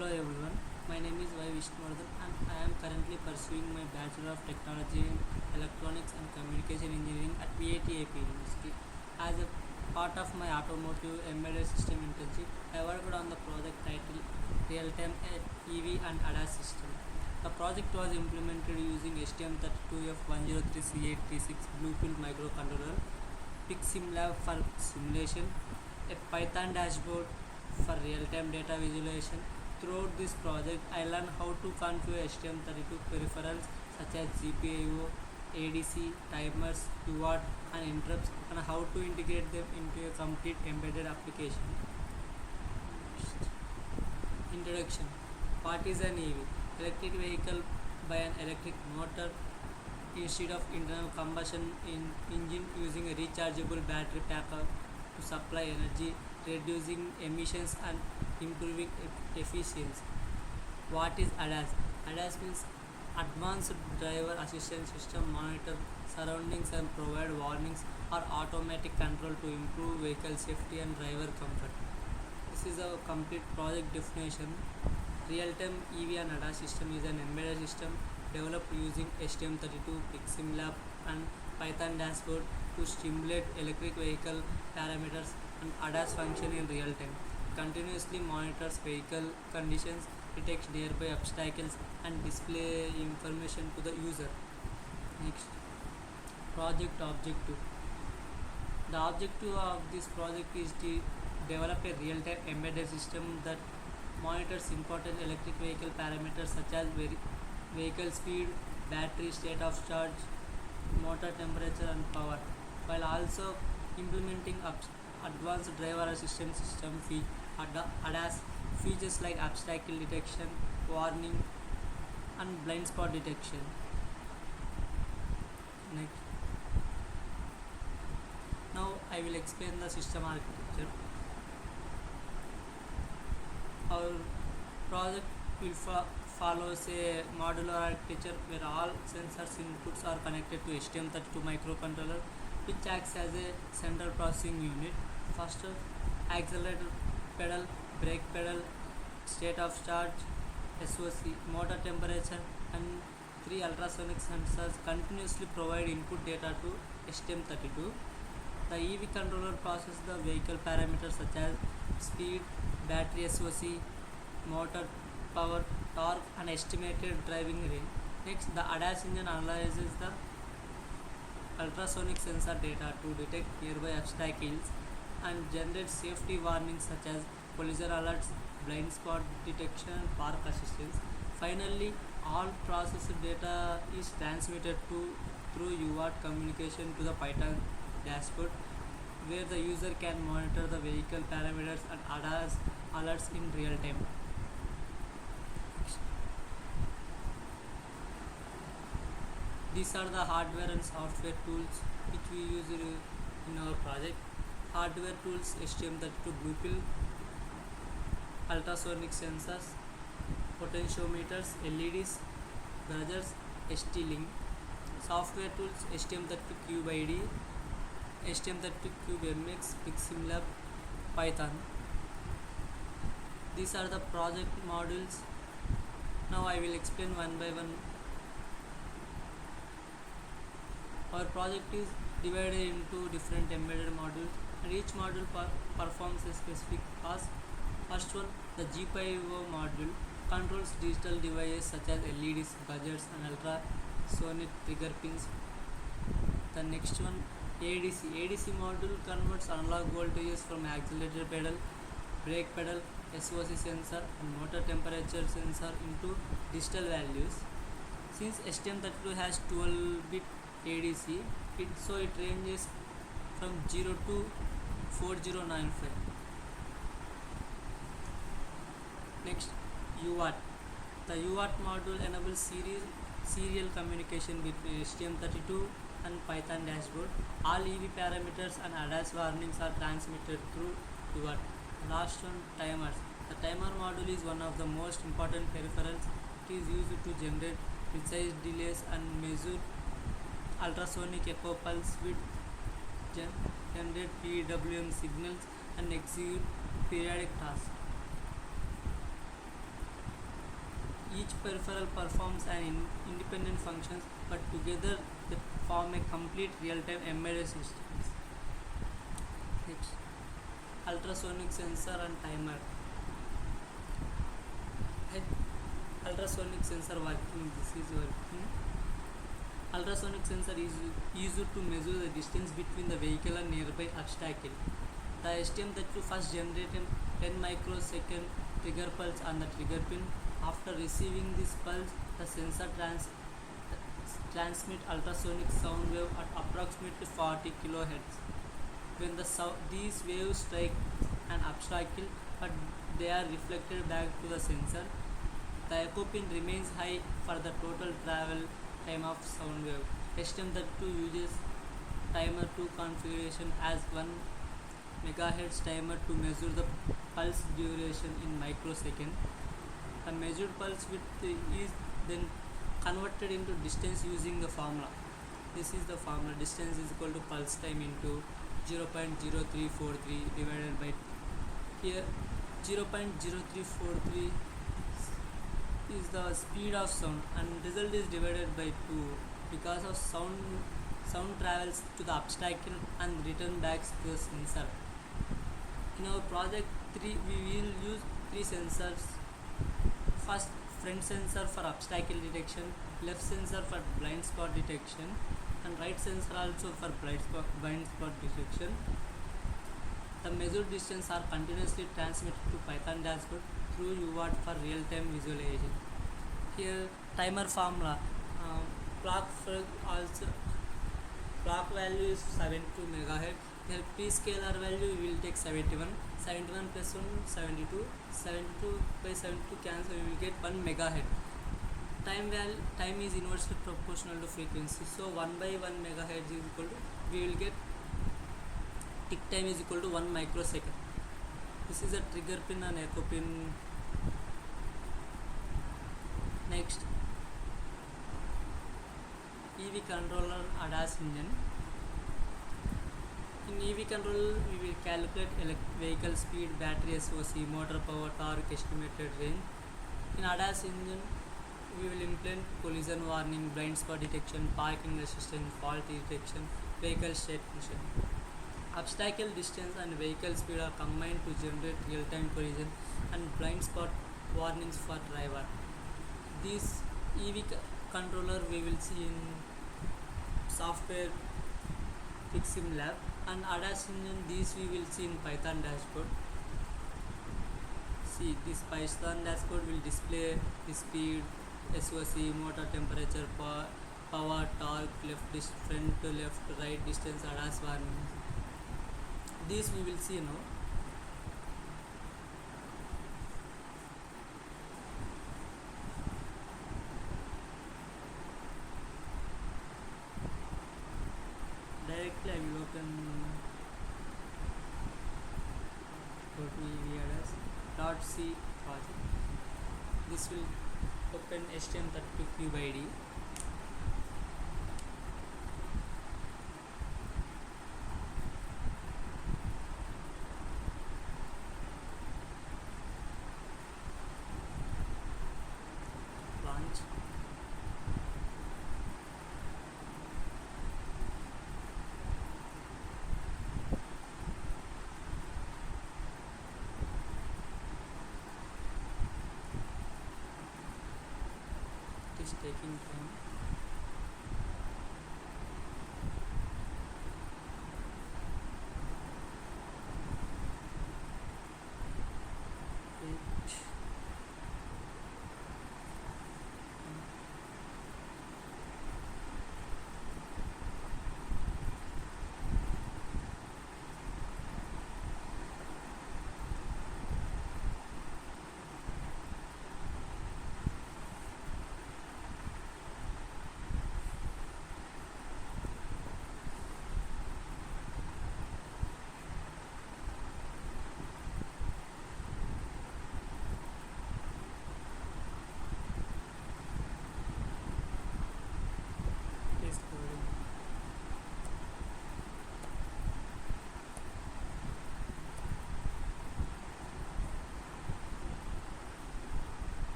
Hello everyone, my name is Vishnu Vardhan and I am currently pursuing my Bachelor of Technology in Electronics and Communication Engineering at VIT-AP University. As a part of my automotive embedded system internship, I worked on the project titled Real-Time EV and ADAS System. The project was implemented using STM32F103C836 Bluefield microcontroller, PICSimLab for simulation, a Python dashboard for real-time data visualization. Throughout this project, I learned how to configure STM32 peripherals such as GPIO, ADC, timers, UART and interrupts, and how to integrate them into a complete embedded application. Introduction. What is an EV? Electric vehicle by an electric motor instead of internal combustion engine using a rechargeable battery backup to supply energy, reducing emissions and improving efficiency. What is ADAS? ADAS means Advanced Driver Assistance System. Monitor surroundings and provide warnings or automatic control to improve vehicle safety and driver comfort. This is a complete project definition. Real-time EV and ADAS system is an embedded system developed using STM32, PICSimLab and Python dashboard to stimulate electric vehicle parameters and ADAS function in real time. Continuously monitors vehicle conditions, detects nearby obstacles and display information to the user. Next, project objective. The objective of this project is to develop a real-time embedded system that monitors important electric vehicle parameters such as vehicle speed, battery state of charge, motor temperature and power, while also implementing advanced driver assistance system ADAS features like obstacle detection, warning and blind spot detection. Next. Now I will explain the system architecture. Our project will follows a modular architecture where all sensors inputs are connected to STM32 microcontroller, which acts as a central processing unit. First, accelerator pedal, brake pedal, state of charge, SOC, motor temperature and 3 ultrasonic sensors continuously provide input data to STM32. The EV controller processes the vehicle parameters such as speed, battery SOC, motor power, torque and estimated driving range. Next, the ADAS engine analyzes the ultrasonic sensor data to detect nearby obstacles and generate safety warnings such as collision alerts, blind spot detection and park assistance. Finally, all processed data is transmitted through UART Communication to the Python dashboard, where the user can monitor the vehicle parameters and ADAS alerts in real time. These are the hardware and software tools which we use in our project. Hardware tools: STM32 Bluefield, ultrasonic sensors, potentiometers, LEDs, buzzers, ST-Link. Software tools: STM32 Cube ID, STM32 Cube MX, PICSimLab, Python. These are the project modules. Now I will explain one by one. Our project is divided into different embedded modules and each module performs a specific task. First one, the GPIO module controls digital devices such as LEDs, buzzers and ultrasonic trigger pins. The next one, ADC. ADC module converts analog voltages from accelerator pedal, brake pedal, SOC sensor and motor temperature sensor into digital values. Since STM32 has 12-bit ADC, it ranges from 0 to 4095. Next, UART. The UART module enables serial communication between STM32 and Python dashboard. All EV parameters and ADAS warnings are transmitted through UART. Last one, timers. The timer module is one of the most important peripherals. It is used to generate precise delays and measure ultrasonic echo pulse width, generate PWM signals and execute periodic tasks. Each peripheral performs an independent functions, but together they form a complete real-time embedded system. Next, ultrasonic sensor and timer. Ultrasonic sensor working. This is working. Ultrasonic sensor is used to measure the distance between the vehicle and nearby obstacle. The STM32 first generated 10 microsecond trigger pulse on the trigger pin. After receiving this pulse, the sensor transmit ultrasonic sound wave at approximately 40 kHz. When these waves strike an obstacle, but they are reflected back to the sensor, the echo pin remains high for the total travel time of sound wave. STM32 uses timer 2 configuration as 1 MHz timer to measure the pulse duration in microsecond. The measured pulse width is then converted into distance using the formula. This is the formula. Distance is equal to pulse time into 0.0343 divided by, here 0.0343 is the speed of sound and result is divided by 2 because of sound travels to the obstacle and return back to the sensor. In our project 3 we will use 3 sensors. First, front sensor for obstacle detection, left sensor for blind spot detection, and right sensor also for blind spot detection. The measured distance are continuously transmitted to Python dashboard through UART for real-time visualization. Here timer formula, clock value is 72 MHz. Here P-scalar value we will take 71 plus 1 72 by 72 cancel, we will get 1 MHz. Time is inversely proportional to frequency, so 1 by 1 MHz is equal to, we will get tick time is equal to 1 microsecond. This is a trigger pin and echo pin. Next, EV controller ADAS engine. In EV control, we will calculate vehicle speed, battery SOC, motor power, torque, estimated range. In ADAS engine, we will implement collision warning, blind spot detection, parking resistance, fault detection, vehicle state motion. Obstacle distance and vehicle speed are combined to generate real-time collision and blind spot warnings for driver. This EV controller we will see in software PICSimLab, and ADAS engine these we will see in Python dashboard. See, this Python dashboard will display the speed, SOC, motor temperature, power, torque, front to left, right distance, ADAS warnings. These we will see now. Directly I will open go to ADAS.c project. This will open STM32 cube ID. Launch. It is taking time.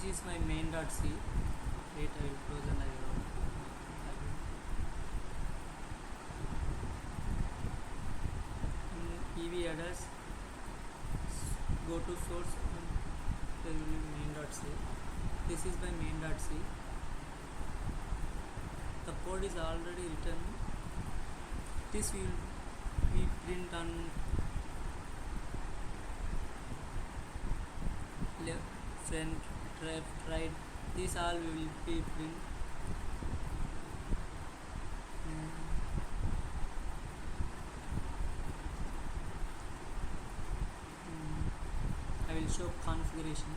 is my main.c. Wait, I will close and I will in EV ADAS, go to source and there will be main.c. This is my main.c. The code is already written. This will be print on left, front, left, right. These all will be print. I will show configuration.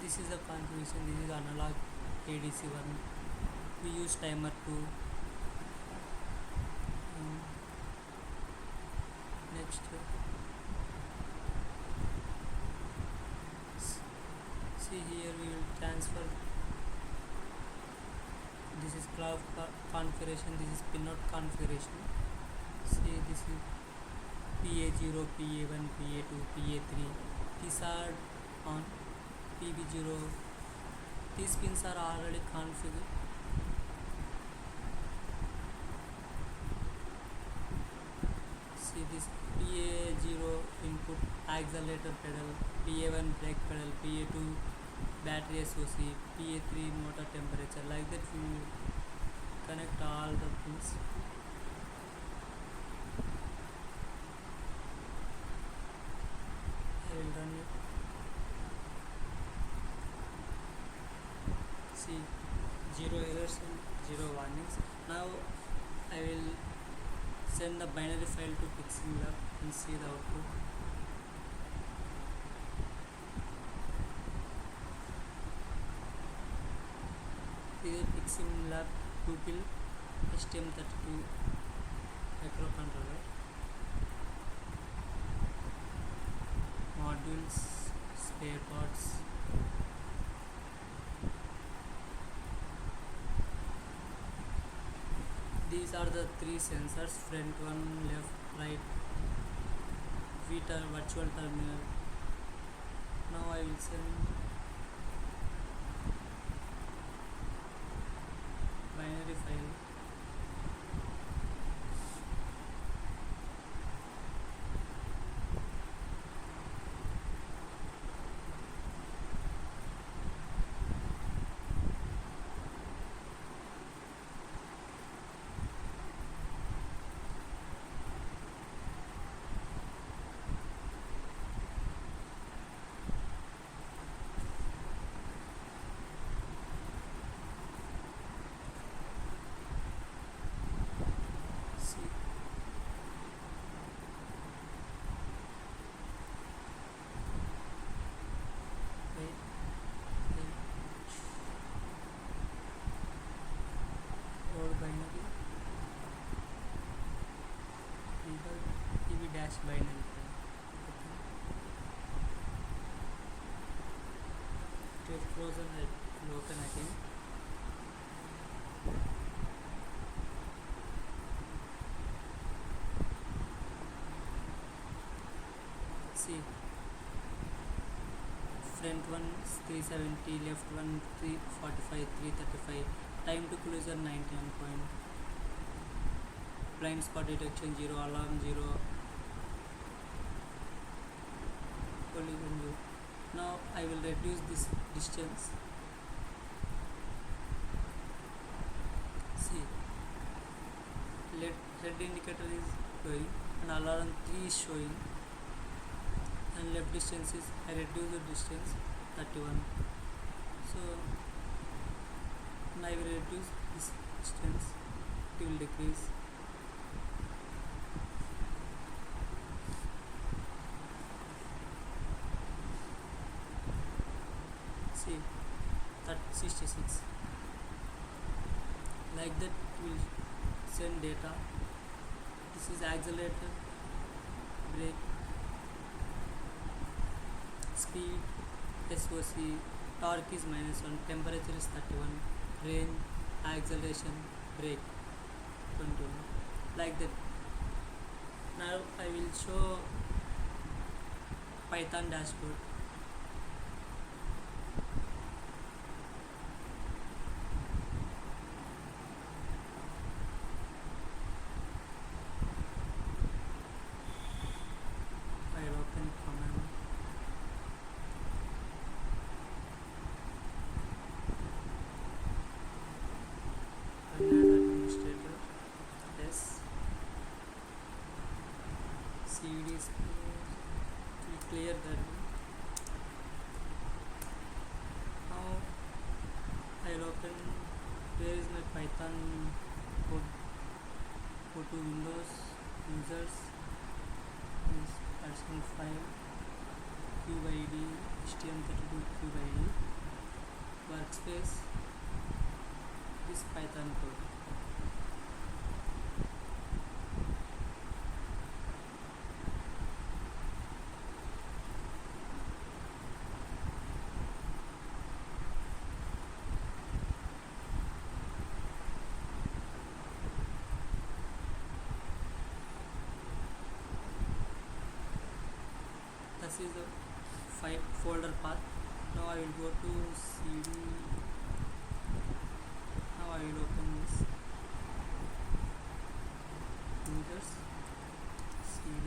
This is the configuration. This is analog ADC one. We use timer 2. Next, see here we will transfer. This is cloud configuration. This is pinout configuration. See, this is PA0, PA1, PA2, PA3. These are on. PB0. These pins are already configured. See this PA0 input accelerator pedal, PA1 brake pedal, PA2 battery SOC, PA3 motor temperature. Like that we will connect all the pins. I will run it. See, 0 errors and 0 warnings. Now I will send the binary file to PICSimLab and see the output. This is PICSimLab pupil STM32 microcontroller. Modules, spare parts. These are the 3 sensors: front one, left, right, virtual terminal. Now I will send binary file. Binary EV dash binary. It is frozen. I will open again. See, front one 370, left one 345, 335. Time to collision 99 point. Blind spot detection 0, alarm 0, collision 0. Now I will reduce this distance. See, red indicator is going and alarm 3 is showing, and left distance is, I reduce the distance 31. So now I will reduce this distance, it will decrease. See, 66. Like that will send data. This is accelerator, brake, speed, SOC, torque is -1, temperature is 31, range, acceleration, brake 21. Like that. Now I will show Python dashboard. I'll open command. Administrator, yes. CD we clear that. Now I'll open. Where is my Python code? Go to Windows, users, personal file, QID, STM32 QID, workspace, this Python code. This is the file folder path. Now I will go to CD. Now I will open this users, CD,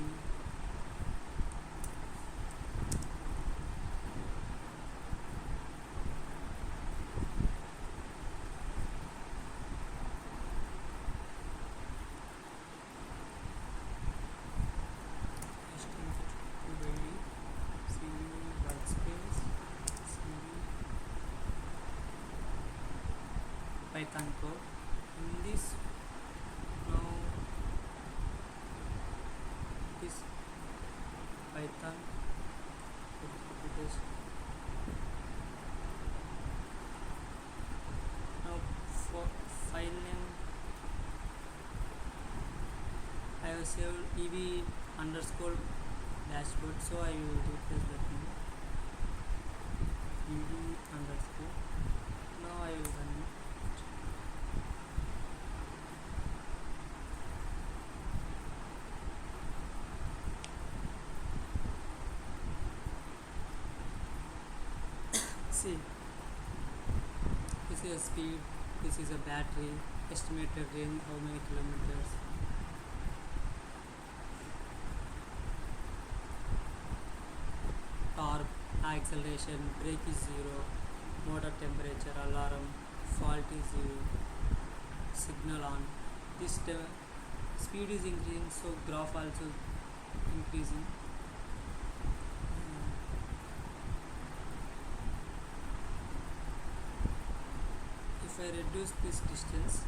Python code. In this, now this Python now for file name I have saved EV_dashboard, so I will replace that name, EV_. Now I will run it. See, this is a speed, this is a battery, estimated range, how many kilometers. Torque, acceleration, brake is 0, motor temperature, alarm, fault is 0, signal on. This speed is increasing, so graph also increasing. If I reduce this distance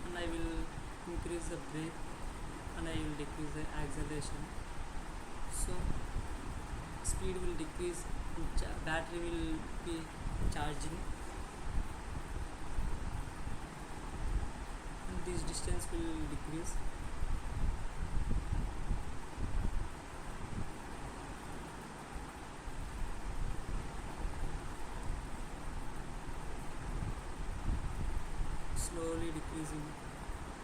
and I will increase the brake and I will decrease the acceleration, so speed will decrease, battery will be charging, and this distance will decrease. Slowly decreasing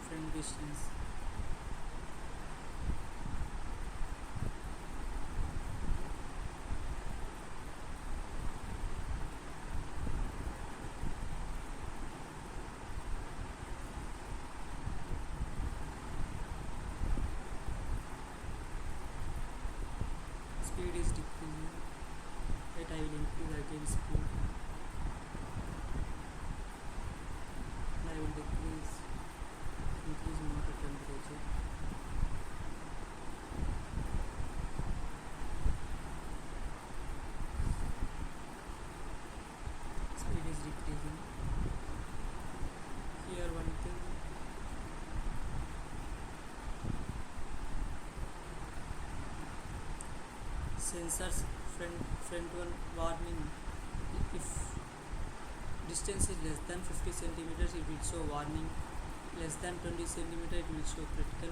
front distance. Speed is decreasing. Right, I will increase again speed. I will increase motor temperature. Speed is decreasing. Here one thing, sensors front one warning If distance is less than 50 centimeters, it will show warning. Less than 20 centimeters, it will show critical.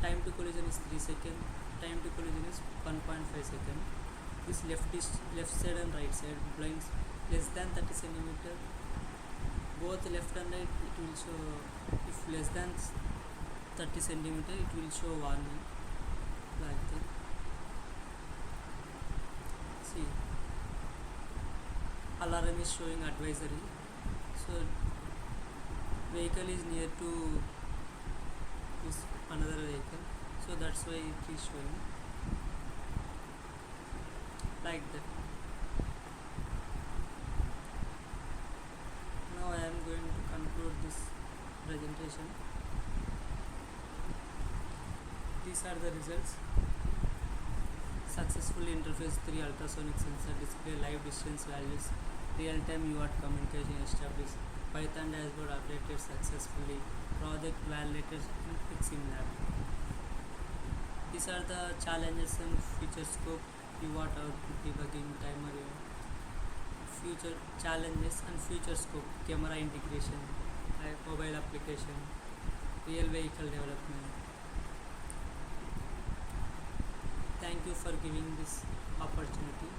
Time to collision is 3 seconds. Time to collision is 1.5 seconds. This left side and right side blinds less than 30 centimeters. Both left and right, it will show. If less than 30 centimeters, it will show warning like that. See, alarm is showing advisory. So vehicle is near to this another vehicle, so that's why it is showing like that. Now I am going to conclude this presentation. These are the results. Successfully interface 3 ultrasonic sensor display live distance values, real-time UART communication established, Python dashboard updated successfully, project validated in PICSimLab. These are the challenges and feature scope, UART output debugging, timer, future challenges and future scope, camera integration, mobile application, real vehicle development. Thank you for giving this opportunity.